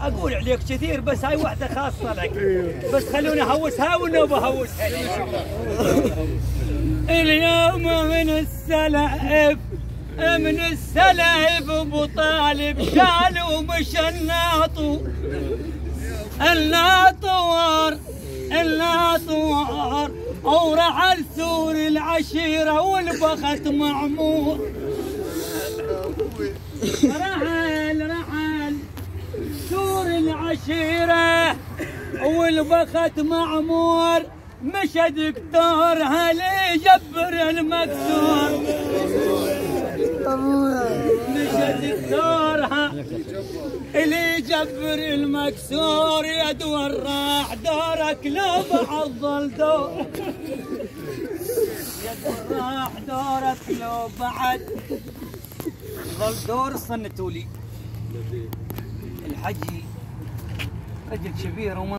اقول عليك كثير بس هاي واحده خاصه لك. بس خلوني اهوسها والنوبه اهوسها. اليوم من السلف ابو طالب شال ومش الناطور ورعل ثور العشيره والبخت معمور. رحل ثور العشيره والبخت معمور. مشى دكتور هل يجبر المكسور. مشى دكتور اللي يجبر المكسور. يا دور راح دورك لو بعض الدور. يا دور راح دورك لو بعد ظل دور. صنتوا لي الحجي رجل كبير